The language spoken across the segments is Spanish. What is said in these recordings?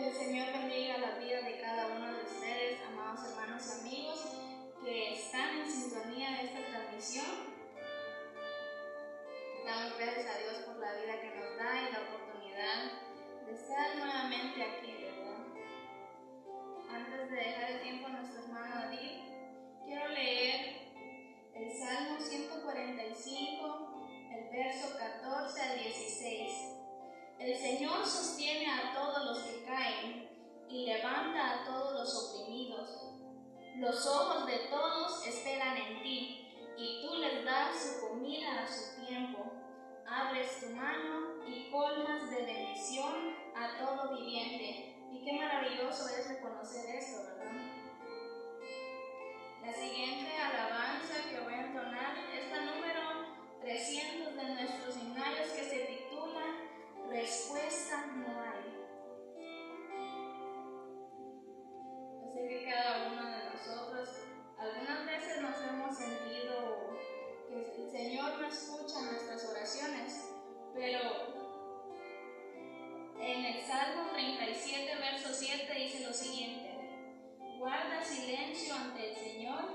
Que el Señor bendiga la vida de cada uno de ustedes, amados hermanos y amigos que están en sintonía de esta transmisión. Damos gracias a Dios por la vida que nos da y la oportunidad de estar nuevamente aquí, ¿verdad? Antes de dejar el tiempo a nuestro hermano Adil, quiero leer el Salmo 145, el verso 14 al 16. El Señor sostiene a todos los que caen y levanta a todos los oprimidos. Los ojos de todos esperan en ti, y tú les das su comida a su tiempo. Abres tu mano y colmas de bendición a todo viviente. Y qué maravilloso es reconocer esto, ¿verdad? La siguiente alabanza que voy a entonar es la número 300 de nuestros himnarios, que se titula Respuesta no hay. Yo sé que cada uno de nosotros algunas veces nos hemos sentido que el Señor no escucha nuestras oraciones, pero en el Salmo 37, verso 7 dice lo siguiente: guarda silencio ante el Señor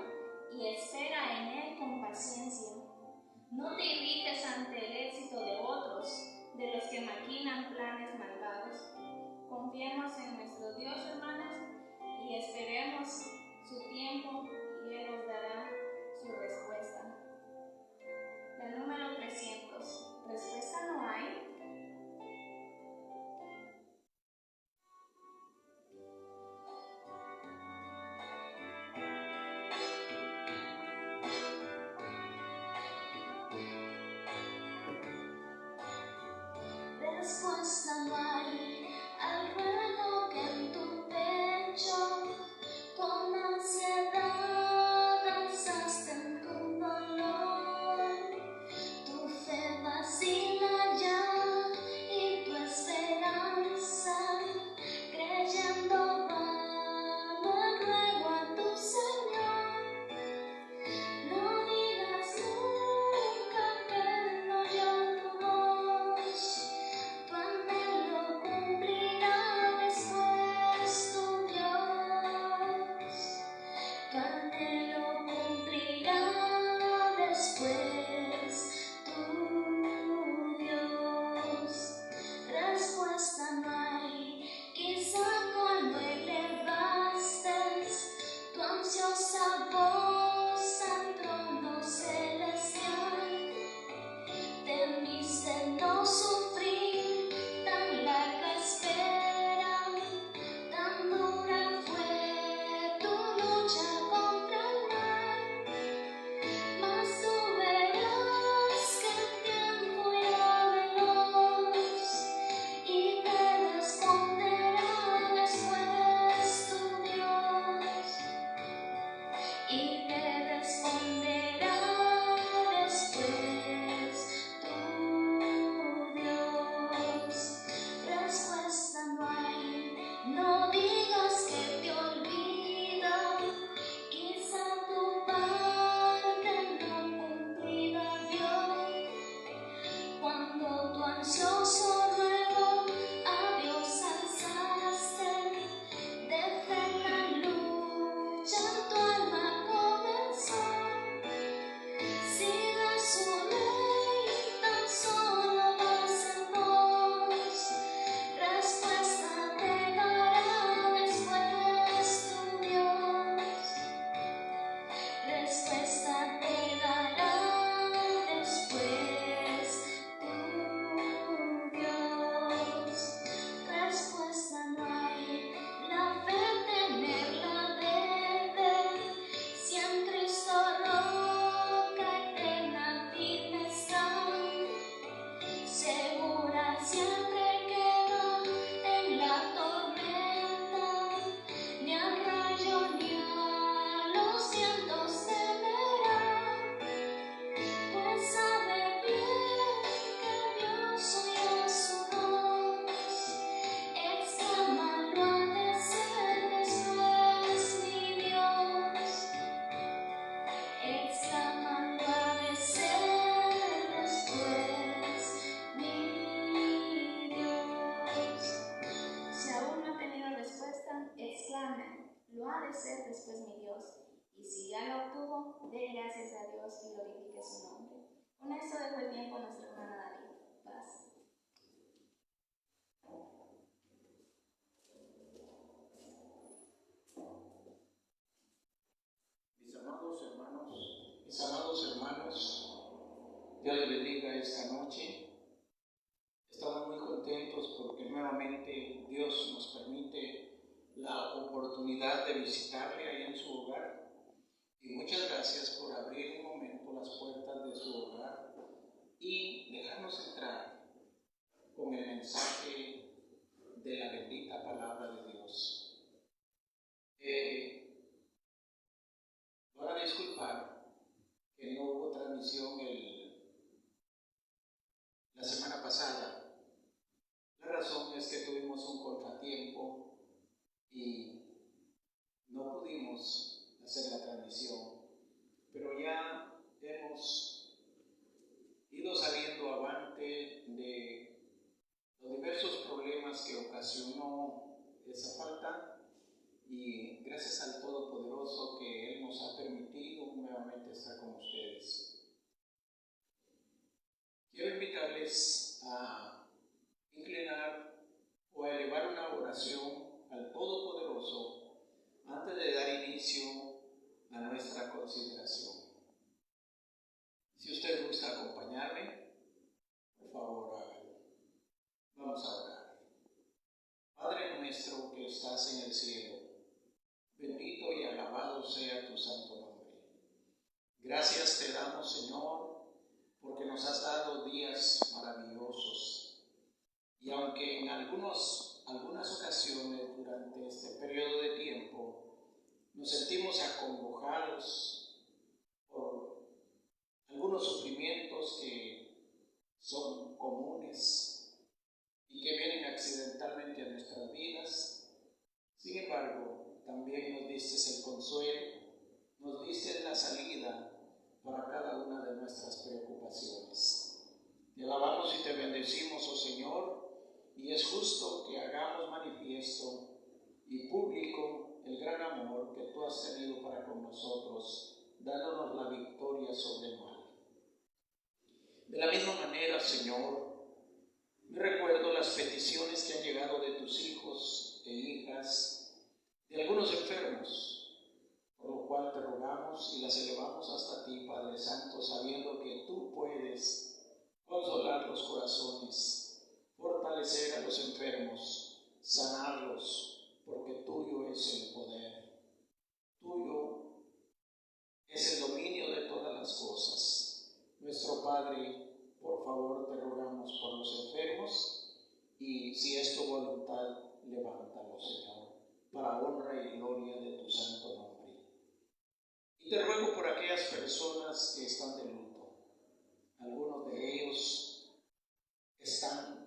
y espera en Él con paciencia. No te irrites ante el éxito de otros, de los que maquinan planes malvados. Confiemos en nuestro Dios, hermanos, y esperemos su tiempo y Él nos dará su respuesta. La número 300. Respuesta no hay. Respuesta no de ser después mi Dios. Y si ya lo obtuvo, dé gracias a Dios y glorifique su nombre. Con esto dejo el tiempo a nuestra hermana David. Paz. Mis amados hermanos, Dios les bendiga esta noche. Estamos muy contentos porque nuevamente Dios nos permite la oportunidad de visitarle ahí en su hogar. Y muchas gracias por abrir un momento las puertas de su hogar y dejarnos entrar con el mensaje de la bendita palabra de Dios. Van a disculpar que no hubo transmisión la semana pasada. La razón es que tuvimos un contratiempo y no pudimos hacer la transmisión, pero ya hemos ido saliendo avante de los diversos problemas que ocasionó esa falta, y gracias al Todopoderoso que Él nos ha permitido nuevamente estar con ustedes. Quiero invitarles a inclinar o a elevar una oración al Todopoderoso antes de dar inicio a nuestra consideración. Si usted gusta acompañarme, por favor hágalo. Vamos a orar. Padre nuestro que estás en el cielo, bendito y alabado sea tu santo nombre. Gracias te damos, Señor, porque nos has dado días maravillosos. Y aunque en algunas ocasiones durante este periodo de tiempo nos sentimos acongojados por algunos sufrimientos que son comunes y que vienen accidentalmente a nuestras vidas, sin embargo, también nos diste el consuelo, nos diste la salida para cada una de nuestras preocupaciones. Te alabamos y te bendecimos, oh Señor, y es justo que hagamos manifiesto y público el gran amor que tú has tenido para con nosotros, dándonos la victoria sobre el mal. De la misma manera, Señor, me recuerdo las peticiones que han llegado de tus hijos e hijas, de algunos enfermos, por lo cual te rogamos y las elevamos hasta ti, Padre Santo, sabiendo que tú puedes consolar los corazones, fortalecer a los enfermos, sanarlos, porque tuyo es el poder, tuyo es el dominio de todas las cosas. Nuestro Padre, por favor te rogamos por los enfermos, y si es tu voluntad, levántalos, Señor, para honra y gloria de tu santo nombre. Y te ruego por aquellas personas que están de luto. Algunos de ellos están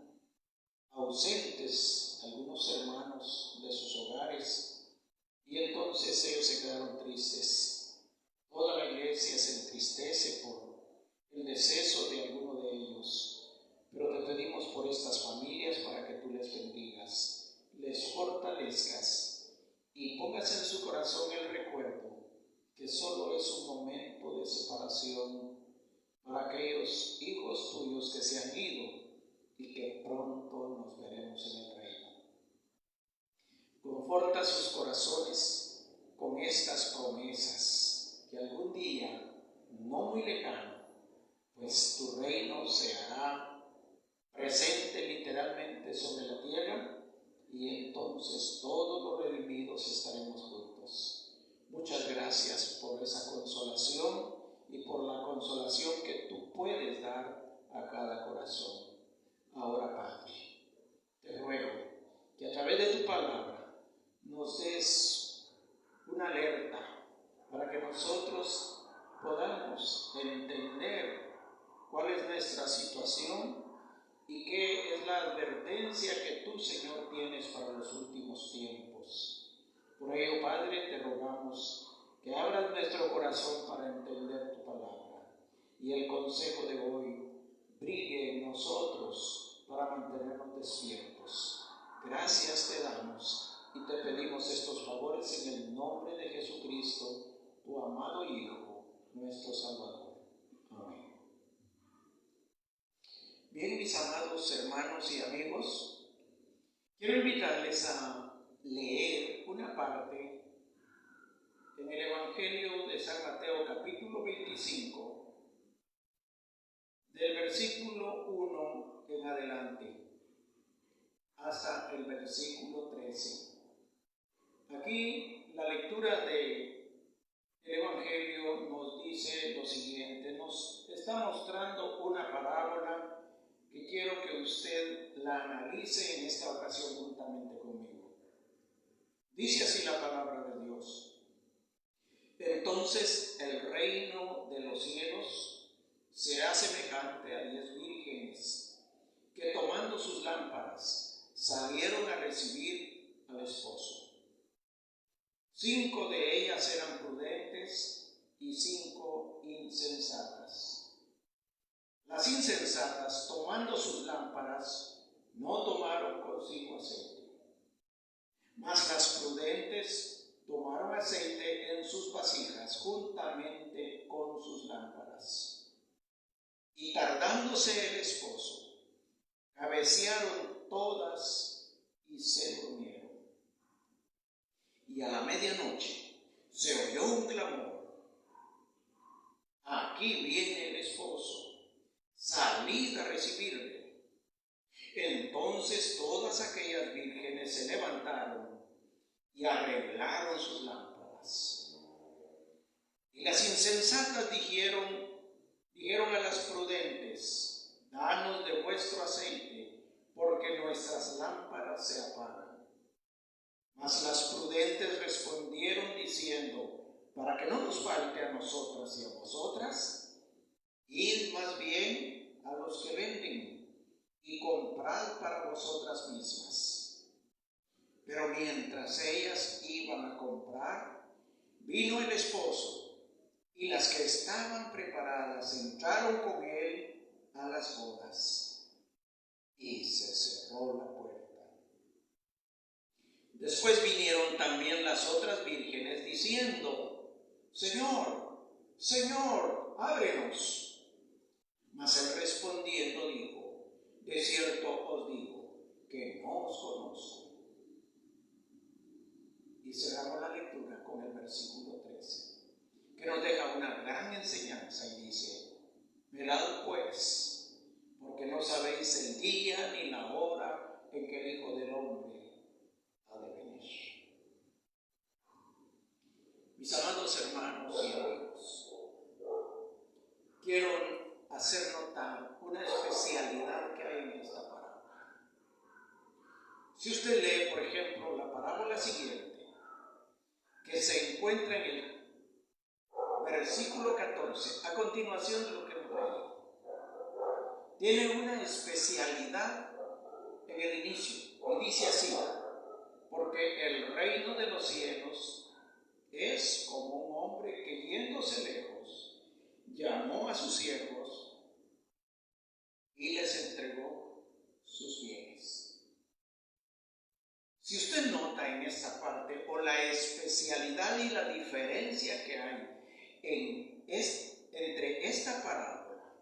ausentes, algunos hermanos de sus hogares, y entonces ellos se quedaron tristes. Toda la iglesia se entristece por el deceso de alguno de ellos, pero te pedimos por estas familias para que tú les bendigas, les fortalezcas y pongas en su corazón el recuerdo que solo es un momento de separación para aquellos hijos tuyos que se han ido y que pronto nos veremos en el reino. Conforta sus corazones con estas promesas, que algún día, no muy lejano, pues tu reino se hará presente literalmente sobre la tierra, y entonces todos los redimidos estaremos juntos. Muchas gracias por esa consolación y por la consolación que tú puedes dar a cada corazón. Ahora, Padre, te ruego que a través de tu palabra nos des una alerta para que nosotros podamos entender cuál es nuestra situación y qué es la advertencia que tú, Señor, tienes para los últimos tiempos. Por ello, Padre, te rogamos que abras nuestro corazón para entender tu palabra, y el consejo de hoy brille en nosotros para mantenernos despiertos. Gracias te damos y te pedimos esto estos favores en el nombre de Jesucristo, tu amado Hijo, nuestro Salvador. Amén. Bien, mis amados hermanos y amigos, quiero invitarles a leer una parte en el Evangelio de San Mateo, capítulo 25, del versículo 1 en adelante, hasta el versículo 13. Aquí la lectura del Evangelio nos dice lo siguiente, nos está mostrando una parábola que quiero que usted la analice en esta ocasión juntamente conmigo. Dice así la palabra de Dios: entonces el reino de los cielos será semejante a 10 vírgenes que tomando sus lámparas salieron a recibir al esposo. 5 de ellas eran prudentes y 5 insensatas. Las insensatas, tomando sus lámparas, no tomaron consigo aceite, mas las prudentes tomaron aceite en sus vasijas juntamente con sus lámparas. Y tardándose el esposo, cabecearon todas y se durmieron. Y a la medianoche se oyó un clamor: aquí viene el esposo, salid a recibirle. Entonces todas aquellas vírgenes se levantaron y arreglaron sus lámparas. Y las insensatas dijeron a las prudentes: danos de vuestro aceite, porque nuestras lámparas se apagan. Mas las prudentes respondieron diciendo: para que no nos falte a nosotras y a vosotras, id más bien a los que venden y comprad para vosotras mismas. Pero mientras ellas iban a comprar, vino el esposo, y las que estaban preparadas entraron con él a las bodas, y se cerró la puerta. Después vinieron también las otras vírgenes diciendo: Señor, Señor, ábrenos. Mas él respondiendo dijo: de cierto os digo que no os conozco. Y cerramos la lectura con el versículo 13, que nos deja una gran enseñanza y dice: velad pues, porque no sabéis el día ni la hora en que el Hijo del Hombre ha de venir. Mis amados hermanos y amigos, quiero hacer notar una especialidad que hay en esta parábola. Si usted lee, por ejemplo, la parábola siguiente, que se encuentra en el versículo 14, a continuación de lo que hemos leído, tiene una especialidad en el inicio, y dice así: porque el reino de los cielos es como un hombre que, yéndose lejos, llamó a sus siervos y les entregó sus bienes. Si usted nota en esta parte, o la especialidad y la diferencia que hay entre esta parábola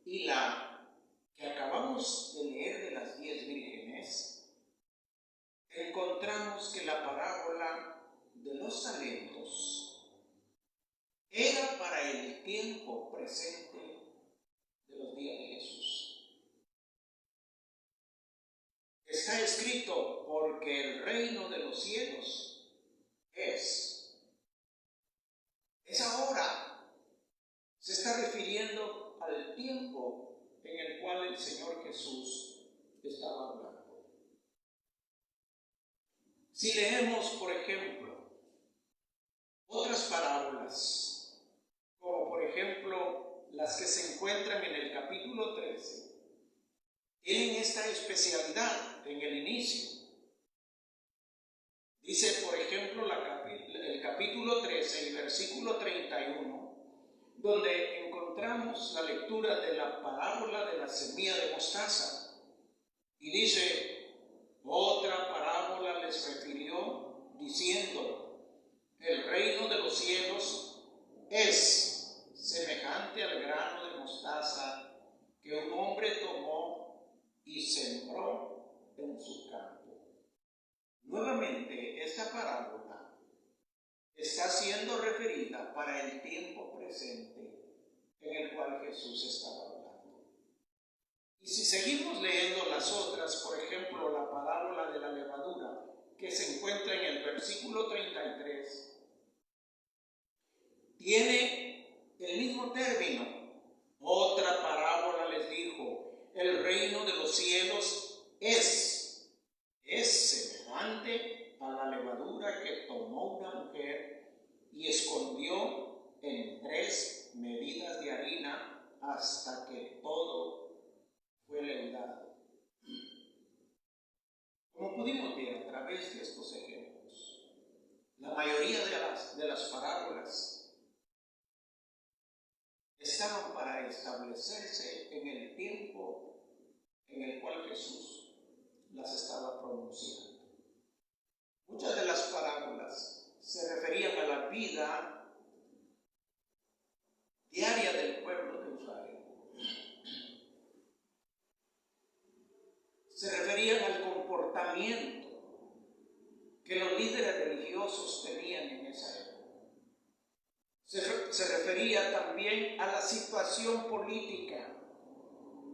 y la que acabamos de leer de las 10 vírgenes, encontramos que la parábola de los talentos era para el tiempo presente de los días de Jesús. Está escrito: porque el reino de los cielos es ahora. Se está refiriendo al tiempo en el cual el Señor Jesús estaba hablando. Si leemos, por ejemplo, otras parábolas, como por ejemplo las que se encuentran en el capítulo 13, tienen esta especialidad en el inicio. Dice, por ejemplo, el capítulo 13, el versículo 31, donde encontramos la lectura de la parábola de la semilla de mostaza. Y dice: otra parábola les refirió diciendo: los cielos es semejante al grano de mostaza que un hombre tomó y sembró en su campo. Nuevamente, esta parábola está siendo referida para el tiempo presente en el cual Jesús estaba hablando. Y si seguimos leyendo las otras, por ejemplo, la parábola de la levadura, que se encuentra en el versículo 33, tiene el mismo término. Otra parábola les dijo: el reino de los cielos es semejante a la levadura que tomó una mujer y escondió en 3 medidas de harina hasta que todo fue leudado. Como pudimos ver a través de estos ejemplos, la mayoría de las parábolas estaban para establecerse en el tiempo en el cual Jesús las estaba pronunciando. Muchas de las parábolas se referían a la vida diaria del pueblo de Israel. Se referían al comportamiento que los líderes religiosos tenían en esa época. Se refería también a la situación política,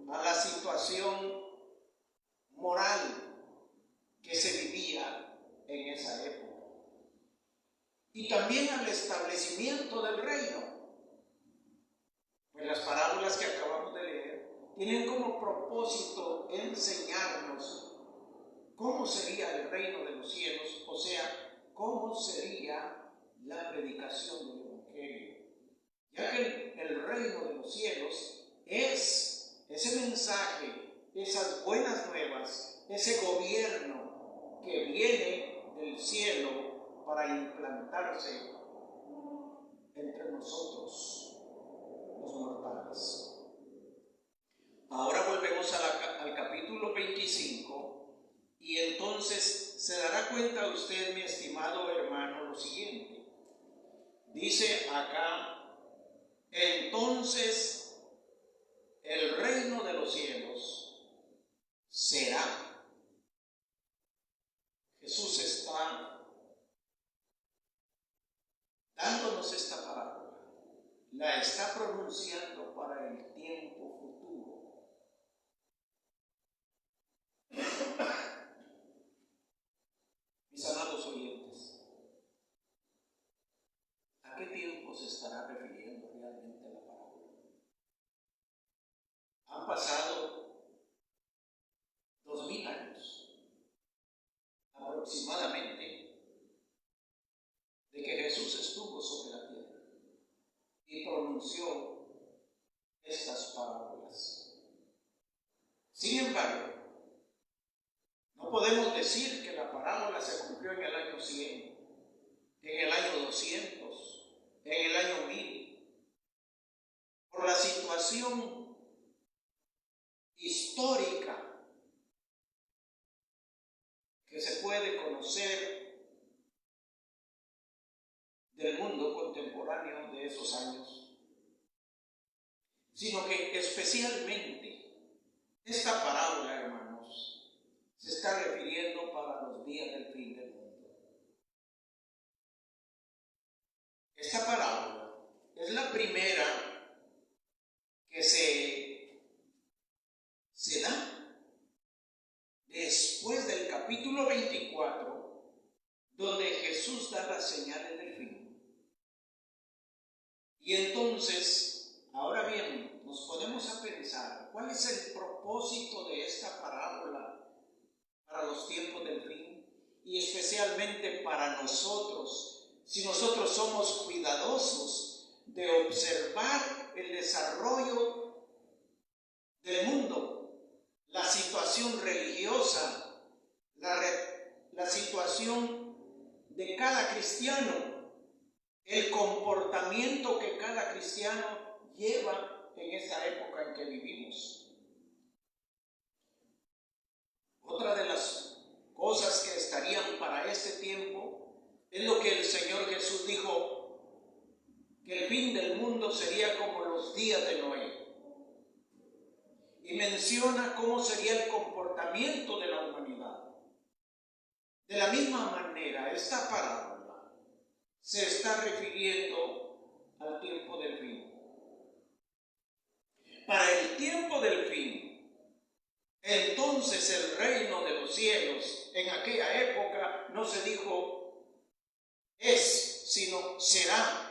a la situación moral que se vivía en esa época, y también al establecimiento del reino. Pues las parábolas que acabamos de leer tienen como propósito enseñarnos cómo sería el reino de los cielos, o sea, cómo sería la predicación del Evangelio, ya que el reino de los cielos es ese mensaje, esas buenas nuevas, ese gobierno que viene del cielo para implantarse entre nosotros, los mortales. Ahora volvemos al capítulo 25, y entonces se dará cuenta usted, mi estimado hermano, lo siguiente. Dice acá: entonces el reino de los cielos será. Jesús está dándonos esta parábola, la está pronunciando para el tiempo futuro. Mis amados oyentes, ¿a qué tiempo se estará refiriendo realmente la parábola? Han pasado 2000 años aproximadamente de que Jesús estuvo sobre la tierra y pronunció estas parábolas. Sin embargo, no podemos decir que la parábola se cumplió en el año 100, en el año 200, en el año 1000, por la situación histórica que se puede conocer del mundo contemporáneo de esos años, sino que especialmente esta parábola, hermanos, se está refiriendo para los días del fin del mundo. Esta parábola es la primera que se da después del capítulo 24, donde Jesús da las señales del fin. Y entonces, ahora bien, nos ponemos a pensar, ¿cuál es el propósito de esta parábola para los tiempos del fin? Y especialmente para nosotros, si nosotros somos cuidadosos de observar el desarrollo del mundo, la situación religiosa, la situación de cada cristiano, el comportamiento que cada cristiano lleva en esta época en que vivimos. Otra de las cosas que estarían para este tiempo es lo que el Señor Jesús dijo que el fin del mundo sería como los días de Noé. Y menciona cómo sería el comportamiento de la humanidad. De la misma manera, esta parábola se está refiriendo al tiempo del fin. Para el tiempo del fin, entonces el reino de los cielos, en aquella época no se dijo es, sino será,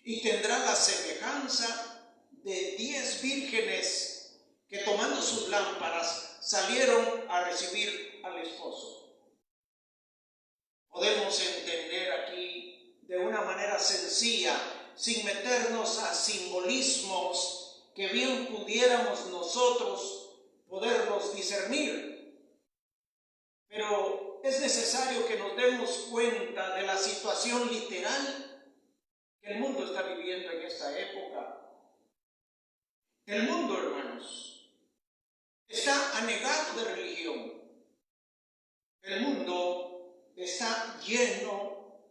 y tendrá la semejanza de 10 vírgenes que tomando sus lámparas salieron a recibir al esposo. Podemos entender aquí de una manera sencilla, sin meternos a simbolismos que bien pudiéramos nosotros poderlos discernir. Pero es necesario que nos demos cuenta de la situación literal que el mundo está viviendo en esta época. El mundo, hermanos, está anegado de religión. El mundo está lleno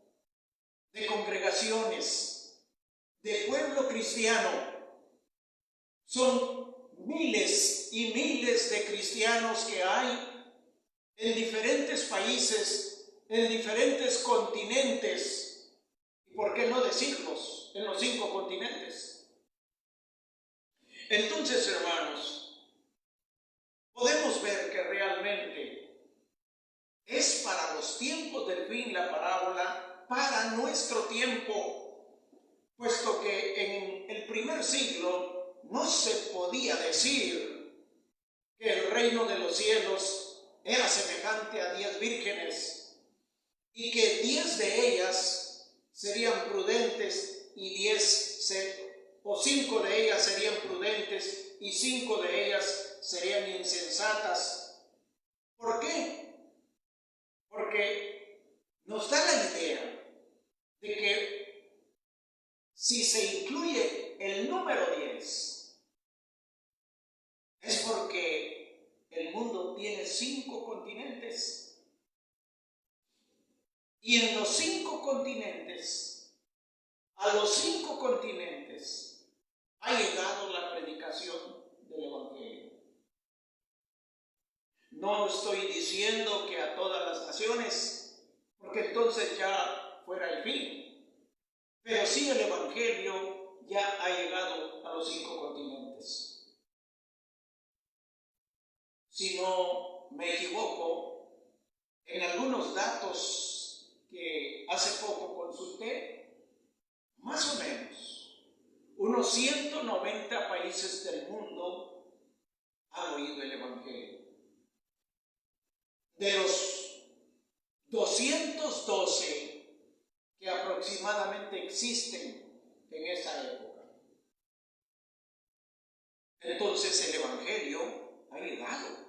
de congregaciones, de pueblo cristiano. Son miles y miles de cristianos que hay en diferentes países, en diferentes continentes, y por qué no decirlos, en los 5 continentes. Entonces, hermanos, podemos ver que realmente es para los tiempos del fin la parábola, para nuestro tiempo, puesto que en el primer siglo no se podía decir que el reino de los cielos era semejante a 10 vírgenes y que 10 de ellas serían prudentes y 5 de ellas serían prudentes y 5 de ellas serían insensatas. ¿Por qué? Porque nos da la idea de que si se incluye el número 10, es porque el mundo tiene 5 continentes. Y en los 5 continentes, a los 5 continentes, ha llegado la predicación del Evangelio. No estoy diciendo que a todas las naciones, porque entonces ya fuera el fin, pero sí el Evangelio ya ha llegado a los 5 continentes. Si no me equivoco, en algunos datos que hace poco consulté, más o menos, unos 190 países del mundo han oído el Evangelio. De los 212 que aproximadamente existen en esa época. Entonces el Evangelio ha llegado.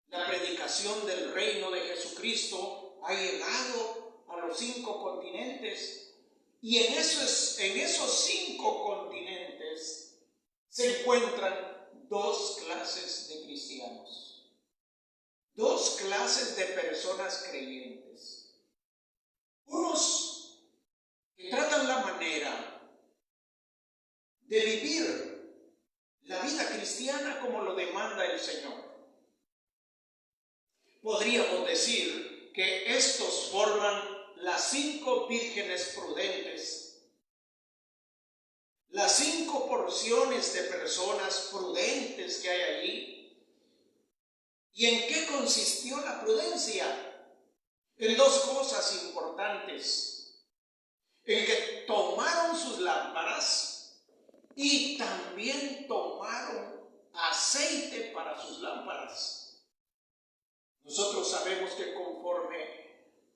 La predicación del reino de Jesucristo ha llegado a los 5 continentes. Y en esos 5 continentes se encuentran 2 clases de cristianos, 2 clases de personas creyentes. Unos que tratan la manera de vivir la vida cristiana como lo demanda el Señor. Podríamos decir que estos forman las 5 vírgenes prudentes, las 5 porciones de personas prudentes que hay allí. ¿Y en qué consistió la prudencia? En 2 cosas importantes: en que tomaron sus lámparas y también tomaron aceite para sus lámparas. Nosotros sabemos que conforme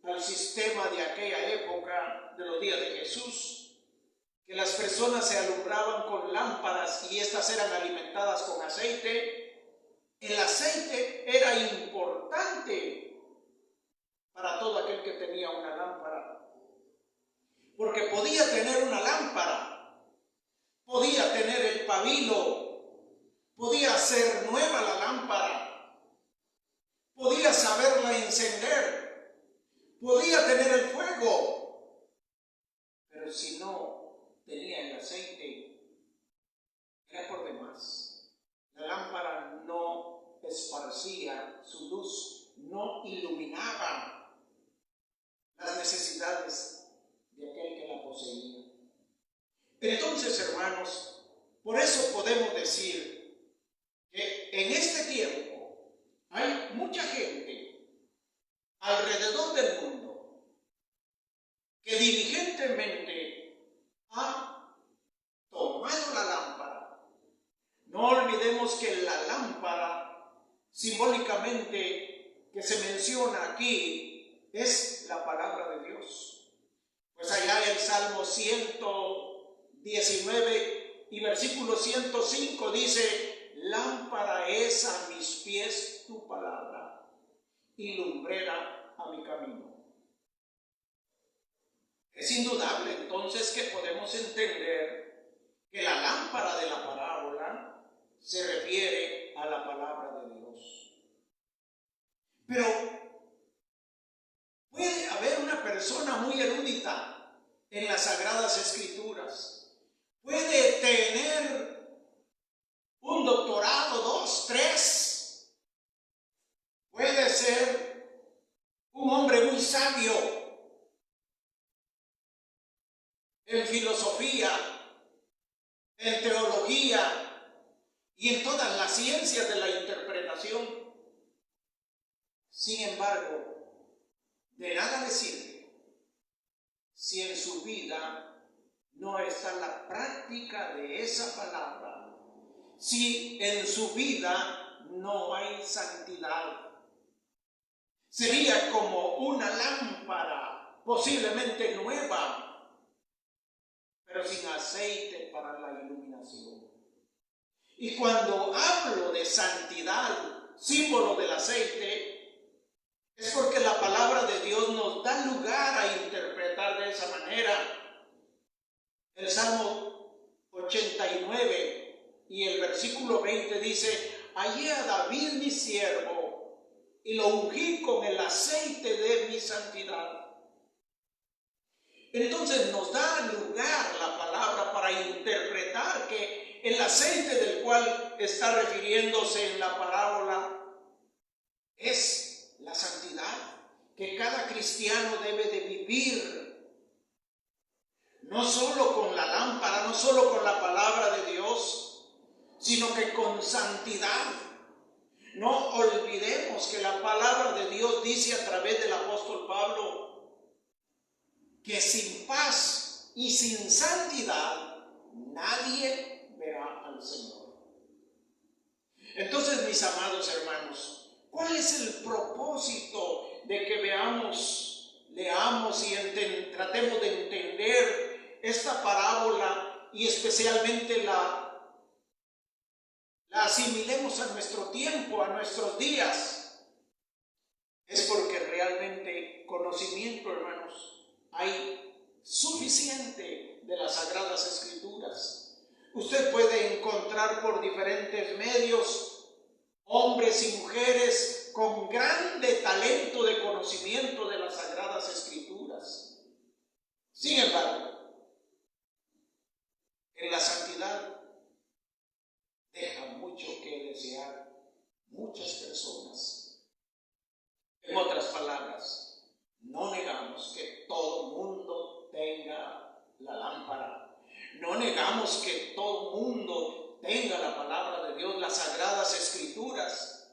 al sistema de aquella época, de los días de Jesús, que las personas se alumbraban con lámparas y estas eran alimentadas con aceite. El aceite era importante para todo aquel que tenía una lámpara, porque podía tener una lámpara, podía tener el pabilo, podía ser nueva la lámpara, podía saberla encender, podía tener el fuego, pero si no entonces, hermanos, por eso podemos decir que en este tiempo hay mucha gente alrededor del mundo que diligentemente ha tomado la lámpara. No olvidemos que la lámpara, simbólicamente que se menciona aquí, es la palabra de Dios. Pues allá el Salmo 119 y versículo 105 dice: lámpara es a mis pies tu palabra y lumbrera a mi camino. Es indudable entonces que podemos entender que la lámpara de la parábola se refiere a la palabra de Dios. Pero puede haber una persona muy erudita en las Sagradas Escrituras. Puede tener un doctorado, 2, 3. Puede ser un hombre muy sabio en filosofía, en teología y en todas las ciencias de la interpretación. Sin embargo, de nada le sirve si en su vida no está la práctica de esa palabra, si en su vida no hay santidad. Sería como una lámpara posiblemente nueva, pero sin aceite para la iluminación. Y cuando hablo de santidad, símbolo del aceite, es porque la palabra de Dios nos da lugar a interpretar de esa manera. El Salmo 89 y el versículo 20 dice: hallé a David mi siervo y lo ungí con el aceite de mi santidad. Entonces nos da lugar la palabra para interpretar que el aceite del cual está refiriéndose en la parábola es la santidad que cada cristiano debe de vivir, no solo con la lámpara, no solo con la palabra de Dios, sino que con santidad. No olvidemos que la palabra de Dios dice a través del apóstol Pablo que sin paz y sin santidad nadie verá al Señor. Entonces, mis amados hermanos, ¿cuál es el propósito de que veamos, leamos y tratemos de entender esta parábola y especialmente la asimilemos a nuestro tiempo, a nuestros días? Es porque realmente conocimiento, hermanos, hay suficiente de las Sagradas Escrituras. Usted puede encontrar por diferentes medios hombres y mujeres con grande talento de conocimiento de las Sagradas Escrituras. Sin embargo, en la santidad deja mucho que desear muchas personas. En otras palabras, no negamos que todo mundo tenga la lámpara. No negamos que todo mundo tenga la palabra de Dios, las Sagradas Escrituras.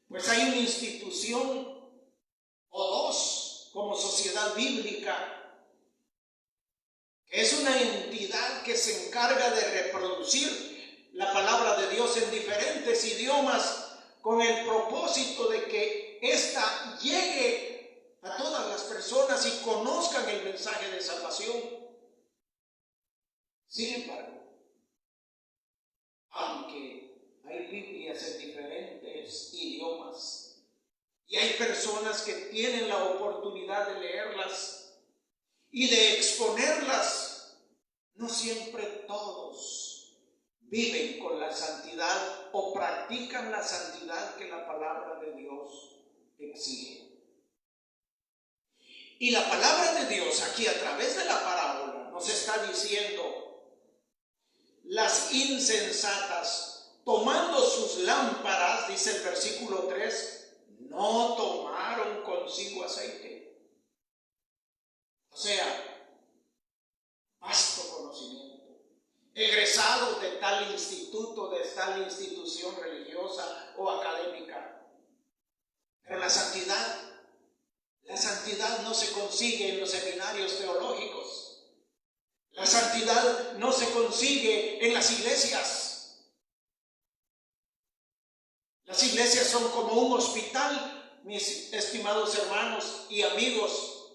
Pues hay una institución o dos como sociedad bíblica, que es una entidad que se encarga de reproducir la palabra de Dios en diferentes idiomas con el propósito de que ésta llegue a todas las personas y conozcan el mensaje de salvación. Sin embargo, aunque hay Biblias en diferentes idiomas y hay personas que tienen la oportunidad de leerlas y de exponerlas, no siempre todos viven con la santidad o practican la santidad que la palabra de Dios exige. Y la palabra de Dios aquí a través de la parábola nos está diciendo: las insensatas, tomando sus lámparas, dice el versículo 3, no tomaron consigo aceite. O sea, vasto conocimiento. instituto de tal institución religiosa o académica. Pero la santidad no se consigue en los seminarios teológicos. La santidad no se consigue en las iglesias. Las iglesias son como un hospital, mis estimados hermanos y amigos.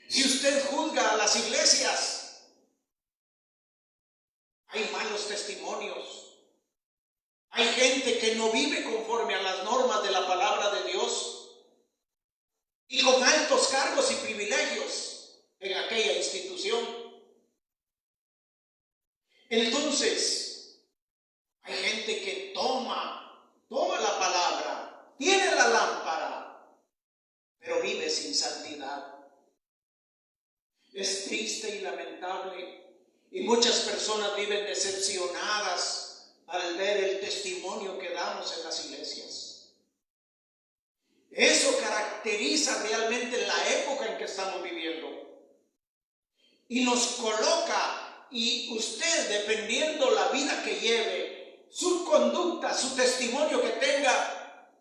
Si usted juzga a las iglesias, hay malos testimonios. Hay gente que no vive conforme a las normas de la palabra de Dios y con altos cargos y privilegios en aquella institución. Entonces, hay gente que toma la palabra, tiene la lámpara, pero vive sin santidad. Es triste y lamentable, y muchas personas viven decepcionadas al ver el testimonio que damos en las iglesias. Eso caracteriza realmente la época en que estamos viviendo y nos coloca, y usted, dependiendo la vida que lleve, su conducta, su testimonio que tenga,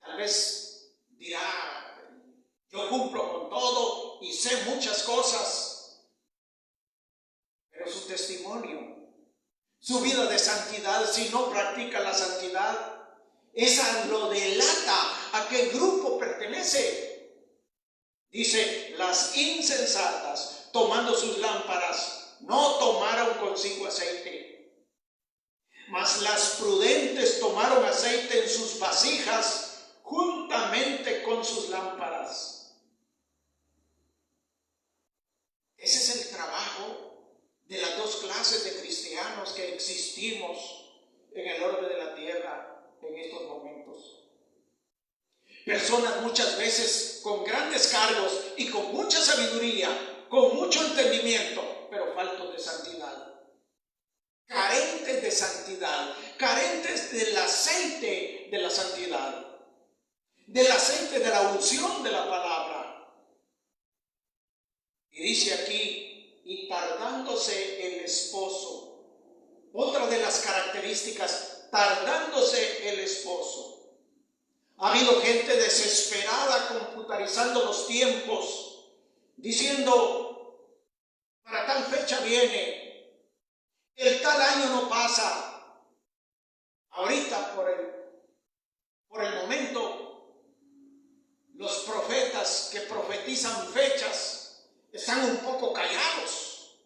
tal vez dirá: yo cumplo con todo y sé muchas cosas, pero su testimonio, su vida de santidad, si no practica la santidad, esa lo delata a qué grupo pertenece. Dice: las insensatas, tomando sus lámparas, no tomaron consigo aceite, mas las prudentes tomaron aceite en sus vasijas juntamente con sus lámparas. Ese es el trabajo de las dos clases de cristianos que existimos en el orbe de la tierra en estos momentos. Personas muchas veces con grandes cargos y con mucha sabiduría, con mucho entendimiento, pero faltos de santidad. Carentes de santidad, carentes del aceite de la santidad, del aceite de la unción de la palabra. Y dice aquí: y tardándose el esposo. Otra de las características, tardándose el esposo. Ha habido gente desesperada computarizando los tiempos, diciendo: para tal fecha viene, el tal año no pasa. Ahorita por el momento, los profetas que profetizan fechas están un poco callados.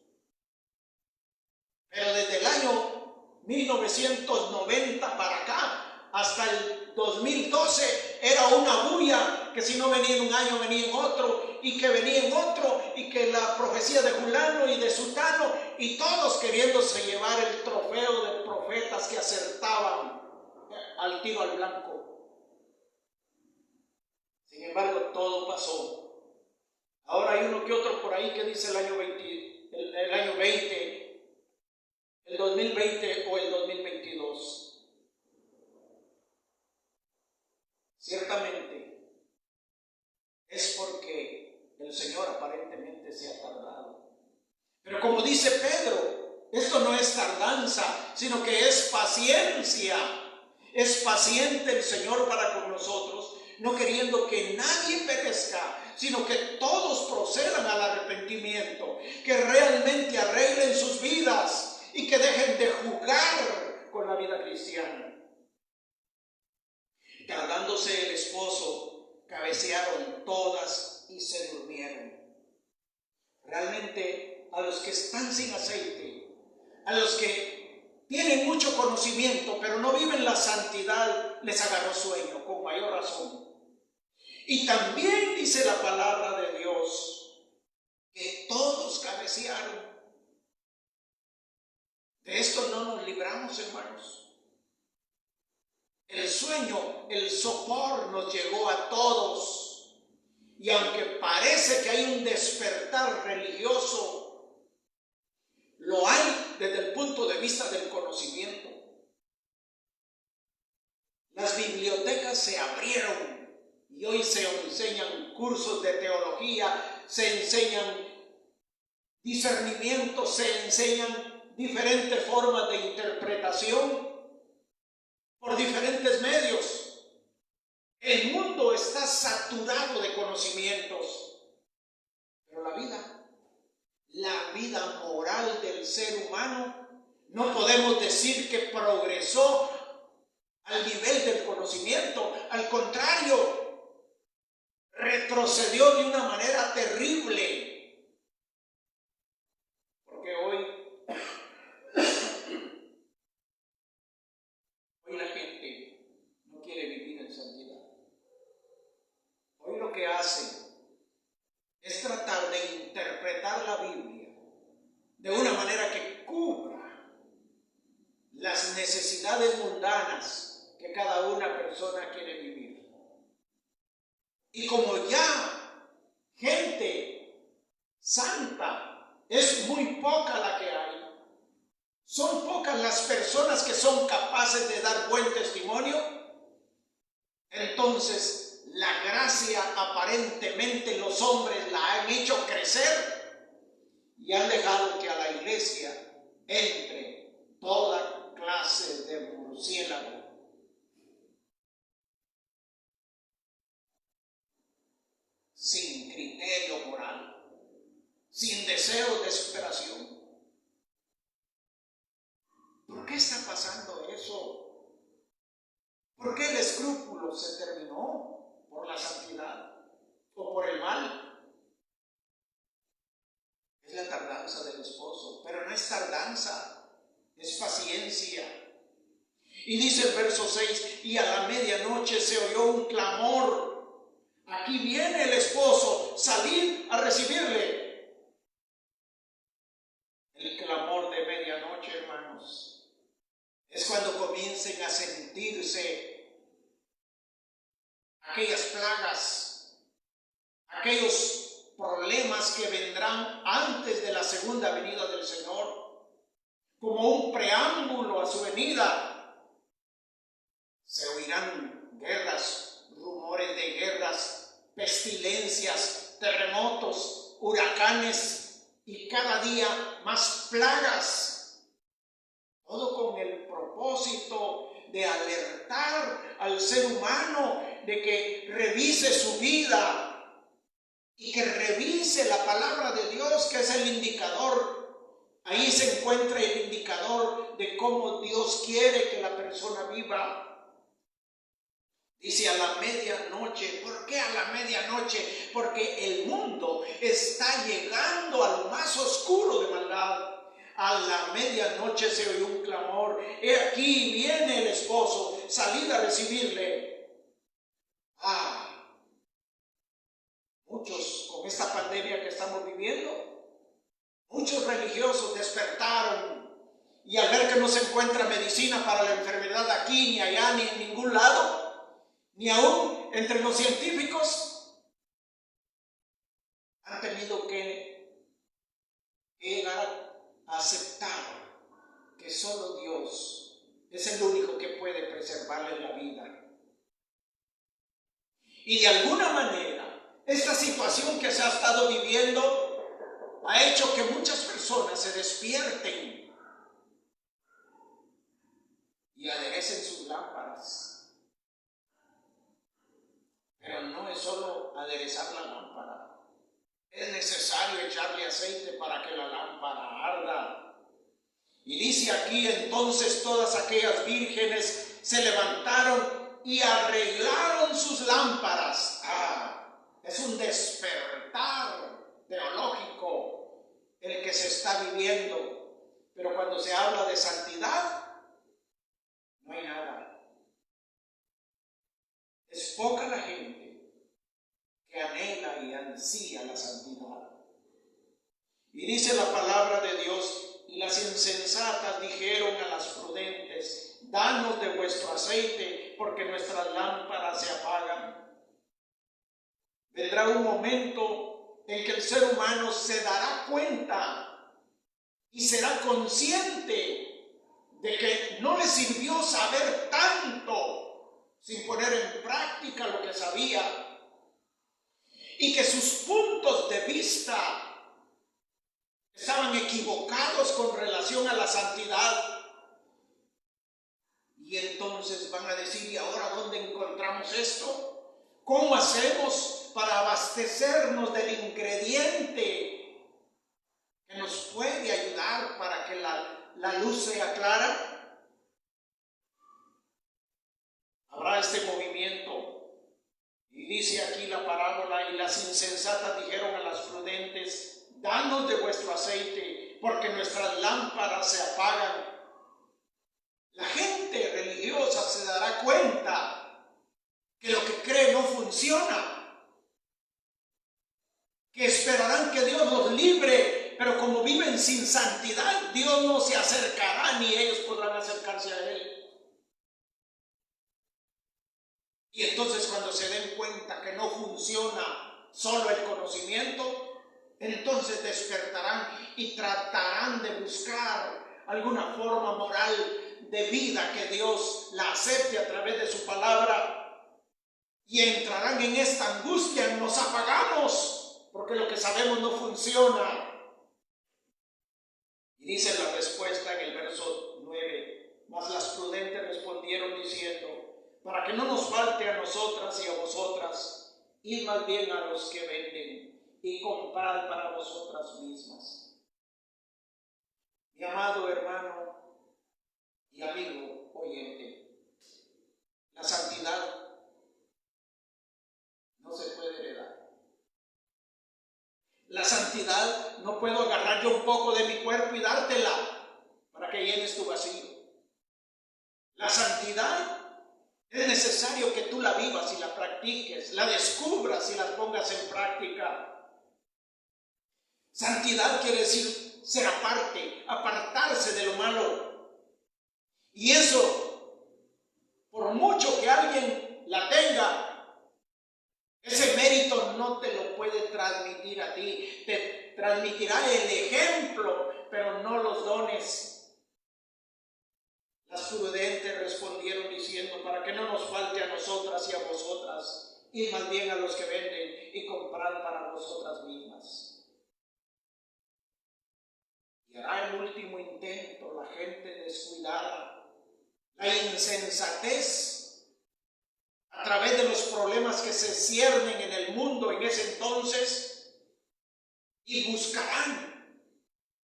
Pero desde el año 1990 para acá, hasta el 2012, era una bulla que si no venía en un año venía en otro, y que venía en otro, y que la profecía de fulano y de sutano, y todos queriéndose llevar el trofeo de profetas que acertaban al tiro al blanco. Sin embargo, todo pasó. Ahora hay uno que otro por ahí que dice el año 20, el 2020 o el 2022. Ciertamente es porque el Señor aparentemente se ha tardado. Pero como dice Pedro, esto no es tardanza, sino que es paciencia. Es paciente el Señor para con nosotros, no queriendo que nadie perezca, sino que todos procedan al arrepentimiento, que realmente arreglen sus vidas y que dejen de jugar con la vida cristiana. Tardándose el esposo, cabecearon todas y se durmieron. Realmente, a los que están sin aceite, a los que tienen mucho conocimiento pero no viven la santidad, les agarró sueño con mayor razón. Y también dice la palabra de Dios que todos cabecearon. De esto no nos libramos, hermanos. El sueño, el sopor nos llegó a todos. Y aunque parece que hay un despertar religioso, lo hay desde el punto de vista del conocimiento. Las bibliotecas se abrieron y hoy se enseñan cursos de teología, se enseñan discernimiento, se enseñan diferentes formas de interpretación por diferentes medios. El mundo está saturado de conocimientos, pero la vida moral del ser humano, no podemos decir que progresó al nivel del conocimiento. Al contrario, retrocedió de una manera terrible. Porque hoy la gente no quiere vivir en santidad. Hoy lo que hacen es tratar de interpretar la Biblia de una manera que cubra las necesidades mundanas que cada una persona quiere vivir. Y como ya gente santa es muy poca la que hay, son pocas las personas que son capaces de dar buen testimonio, entonces la gracia aparentemente los hombres la han hecho crecer y han dejado que a la iglesia entre toda clase de murciélago. Sin criterio moral, sin deseo de superación. ¿Por qué está pasando eso? ¿Por qué el escrúpulo se terminó? ¿Por la santidad o por el mal? Es la tardanza del esposo, pero no es tardanza, es paciencia. Y dice el verso 6, y a la medianoche se oyó un clamor. Aquí viene el esposo, salid a recibirle. El clamor de medianoche, hermanos, es cuando comiencen a sentirse aquellas plagas, aquellos problemas que vendrán antes de la segunda venida del Señor, como un preámbulo a su venida. Se oirán guerras, rumores de guerras, pestilencias, terremotos, huracanes y cada día más plagas. Todo con el propósito de alertar al ser humano de que revise su vida y que revise la palabra de Dios, que es el indicador. Ahí se encuentra el indicador de cómo Dios quiere que la persona viva. Dice a la medianoche. ¿Por qué a la medianoche? Porque el mundo está llegando a lo más oscuro de maldad. A la medianoche se oyó un clamor. He aquí viene el esposo, salid a recibirle. Muchos con esta pandemia que estamos viviendo, muchos religiosos despertaron y al ver que no se encuentra medicina para la enfermedad aquí, ni allá, ni en ningún lado, ni aún entre los científicos, han tenido que llegar a aceptar que solo Dios es el único que puede preservarles la vida. Y de alguna manera, esta situación que se ha estado viviendo ha hecho que muchas personas se despierten y aderecen sus lámparas. Pero no es solo aderezar la lámpara. Es necesario echarle aceite para que la lámpara arda. Y dice aquí, entonces todas aquellas vírgenes se levantaron y arreglaron sus lámparas. Es un despertar teológico el que se está viviendo. Pero cuando se habla de santidad, no hay nada. Es poca la gente que anhela y ansía la santidad. Y dice la palabra de Dios, y las insensatas dijeron a las prudentes, danos de vuestro aceite, porque nuestras lámparas se apagan. Vendrá un momento en que el ser humano se dará cuenta y será consciente de que no le sirvió saber tanto sin poner en práctica lo que sabía, y que sus puntos de vista estaban equivocados con relación a la santidad. Y entonces van a decir, ¿y ahora dónde encontramos esto? ¿Cómo hacemos para abastecernos del ingrediente que nos puede ayudar para que la luz sea clara? Habrá este movimiento. Y dice aquí la parábola, y las insensatas dijeron a las prudentes, danos de vuestro aceite, porque nuestras lámparas se apagan. La gente religiosa se dará cuenta que lo que cree no funciona, que esperarán que Dios los libre, pero como viven sin santidad, Dios no se acercará ni ellos podrán acercarse a Él. Y entonces cuando se den cuenta que no funciona solo el conocimiento, entonces despertarán y tratarán de buscar alguna forma moral de vida que Dios la acepte a través de su palabra, y entrarán en esta angustia, nos apagamos porque lo que sabemos no funciona. Y dice la respuesta en el verso 9, mas las prudentes respondieron diciendo, para que no nos falte a nosotras y a vosotras, id más bien a los que venden y comprad para vosotras mismas. Mi amado hermano y amigo oyente, la santidad no se puede heredar. La santidad no puedo agarrar yo un poco de mi cuerpo y dártela para que llenes tu vacío. La santidad es necesario que tú la vivas y la practiques, la descubras y la pongas en práctica. Santidad quiere decir ser aparte, apartarse de lo malo. Y eso, por mucho que alguien la tenga, ese mérito no te lo puede transmitir a ti. Te transmitirá el ejemplo, pero no los dones. Las prudentes respondieron diciendo, para que no nos falte a nosotras y a vosotras, id más bien a los que venden y comprad para vosotras mismas. Y hará el último intento la gente descuidada. La insensatez, a través de los problemas que se ciernen en el mundo en ese entonces, y buscarán.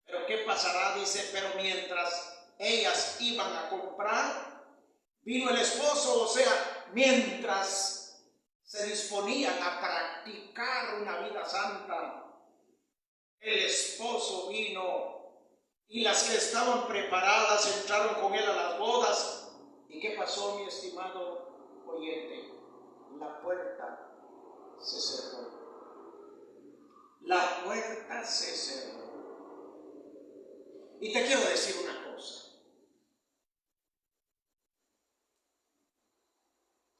Pero ¿qué pasará? Dice, pero mientras ellas iban a comprar, vino el esposo, o sea, mientras se disponían a practicar una vida santa, el esposo vino. Y las que estaban preparadas entraron con él a las bodas. ¿Y qué pasó, mi estimado oyente? La puerta se cerró. La puerta se cerró. Y te quiero decir una cosa.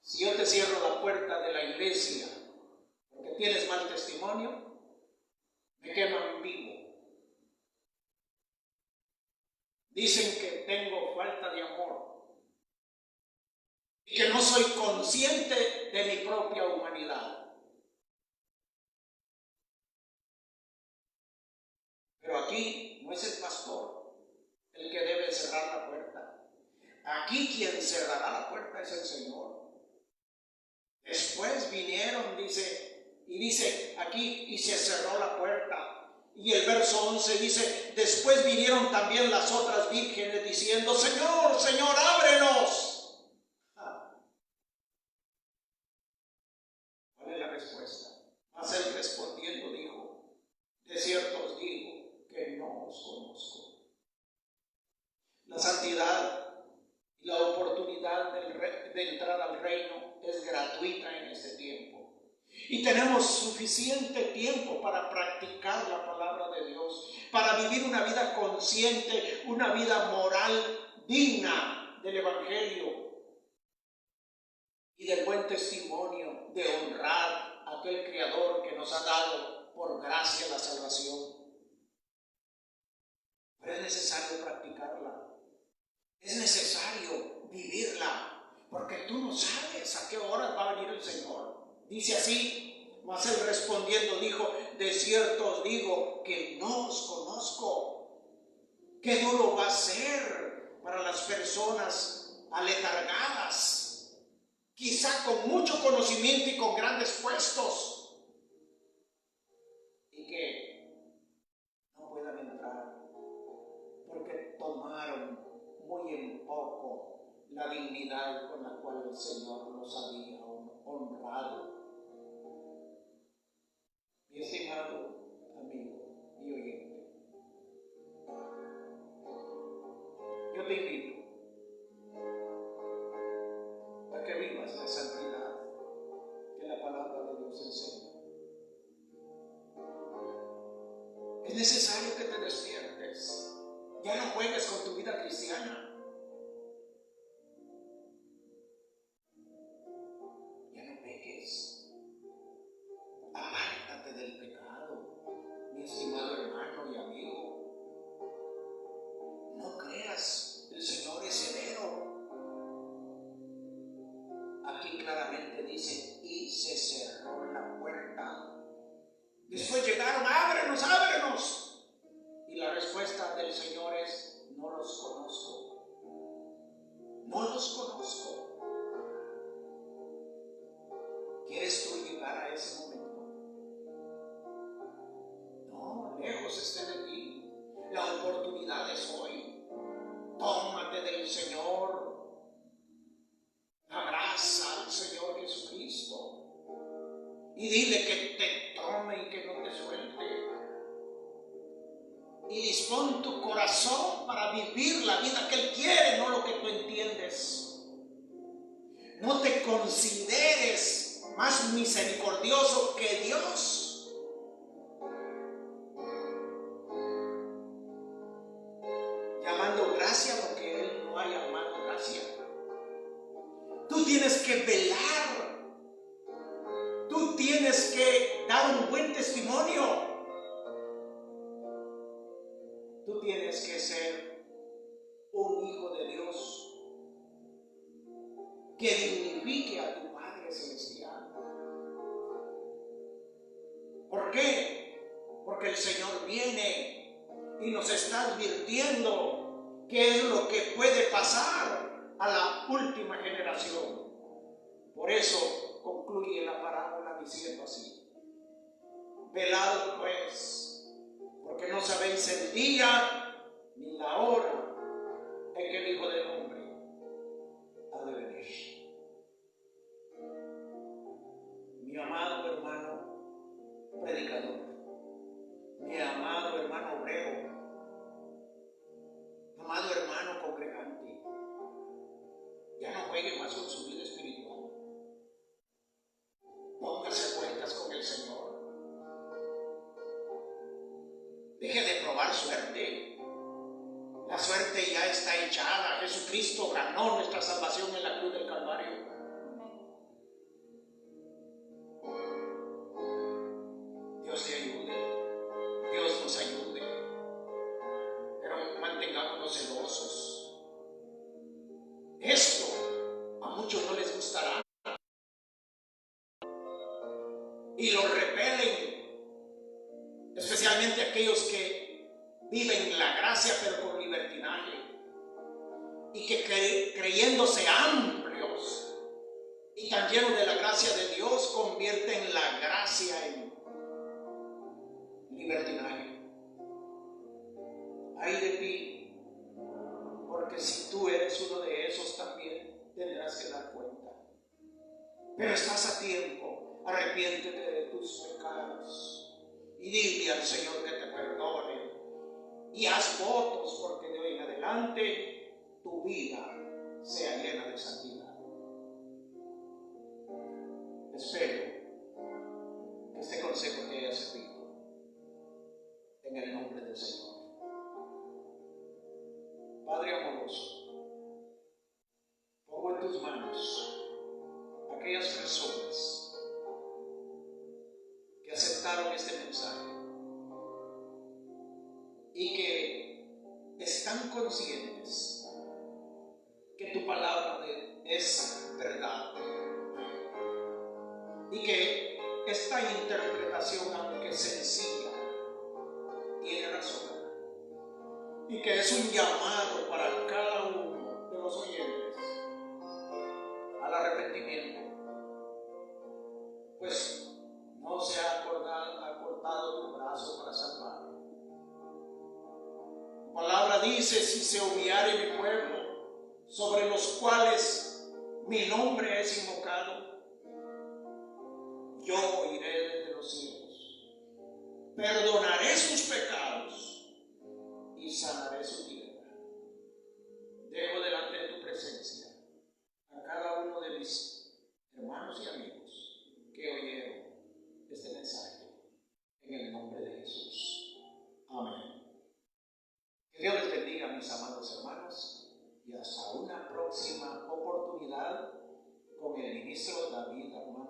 Si yo te cierro la puerta de la iglesia porque tienes mal testimonio, me queman vivo. Dicen que tengo falta de amor y que no soy consciente de mi propia humanidad. Pero aquí no es el pastor el que debe cerrar la puerta. Aquí quien cerrará la puerta es el Señor. Después vinieron, dice aquí, y se cerró la puerta. Y el verso 11 dice, después vinieron también las otras vírgenes diciendo, Señor, Señor, ábrenos. ¿Cuál es la respuesta? Mas él respondiendo dijo, de cierto os digo que no os conozco. La santidad y la oportunidad de entrar al reino es gratuita en este tiempo. Y tenemos suficiente tiempo para practicar la palabra de Dios, para vivir una vida consciente, una vida moral digna del Evangelio y del buen testimonio de honrar a aquel Creador que nos ha dado por gracia la salvación. Pero es necesario practicarla, es necesario vivirla, porque tú no sabes a qué hora va a venir el Señor. Dice así, Mas él respondiendo dijo: de cierto os digo que no os conozco. Qué duro va a ser para las personas aletargadas, quizá con mucho conocimiento y con grandes puestos, y que no puedan entrar porque tomaron muy en poco la dignidad con la cual el Señor los había honrado. Mi estimado amigo y oyente, yo te invito a que vivas la santidad que la palabra de Dios enseña. Es necesario que te despiertes. Ya no juegues con tu vida cristiana. Ya no peques. Apártate del pecado, mi estimado hermano y amigo. No creas, el Señor es severo. Aquí claramente dice: y se cerró la puerta. Después llegaron: ábrenos, ábrenos. Y la respuesta del Señor es: no los conozco. No los conozco. ¿Quieres tú llegar a ese momento? No, lejos esté de ti. La oportunidad es hoy. Tómate del Señor. Abraza al Señor Jesucristo. Y dile que te tome y que no te suelte. Y dispón tu corazón para vivir la vida que Él quiere, no lo que tú entiendes. No te consideres más misericordioso que Dios. Llamando gracia lo que Él no ha llamado gracia. Tú tienes que velar. Tú tienes que dar un buen testimonio. Tú tienes que ser un hijo de Dios que dignifique a tu Padre Celestial. ¿Por qué? Porque el Señor viene y nos está advirtiendo qué es lo que puede pasar a la última generación. Por eso concluye la parábola diciendo así: velad pues, porque no sabéis el día ni la hora en que el Hijo del Hombre ha de venir. Mi amado hermano predicador, mi amado hermano obrero, amado hermano congregante, ya no juegue más con su vida espiritual. Póngase cuentas con el Señor. Deje de probar suerte. La suerte ya está echada. Jesucristo ganó nuestra salvación en la cruz del Calvario. Dios te ayude. Dios nos ayude. Pero mantengámonos celosos. Esto a muchos no les gustará. Y lo repelen. Especialmente aquellos que viven la gracia pero con libertinaje y que creyéndose amplios y tan llenos de la gracia de Dios convierten la gracia en libertinaje. Ay de ti, porque si tú eres uno de esos también tendrás que dar cuenta. Pero estás a tiempo. Arrepiéntete de tus pecados y dile al Señor que te perdone y haz votos porque de hoy en adelante tu vida sea llena de santidad. Espero que este consejo te haya servido en el nombre del Señor. Padre amoroso, pongo en tus manos aquellas personas que aceptaron este mensaje y que están conscientes que tu palabra es verdad y que esta interpretación, aunque sencilla, tiene razón. Y que es un llamado para cada uno de los oyentes al arrepentimiento. Pues no se ha cortado tu brazo para salvar. La palabra dice: si se humillare mi pueblo, sobre los cuales mi nombre es invocado, yo oiré desde los cielos, perdonaré sus pecados y sanaré su tierra. Dejo delante de tu presencia a cada uno de mis hermanos y amigos que oyeron este mensaje, en el nombre de Jesús. Amén. Que Dios les bendiga, mis amados hermanos, y hasta una próxima oportunidad con el ministro David Armando.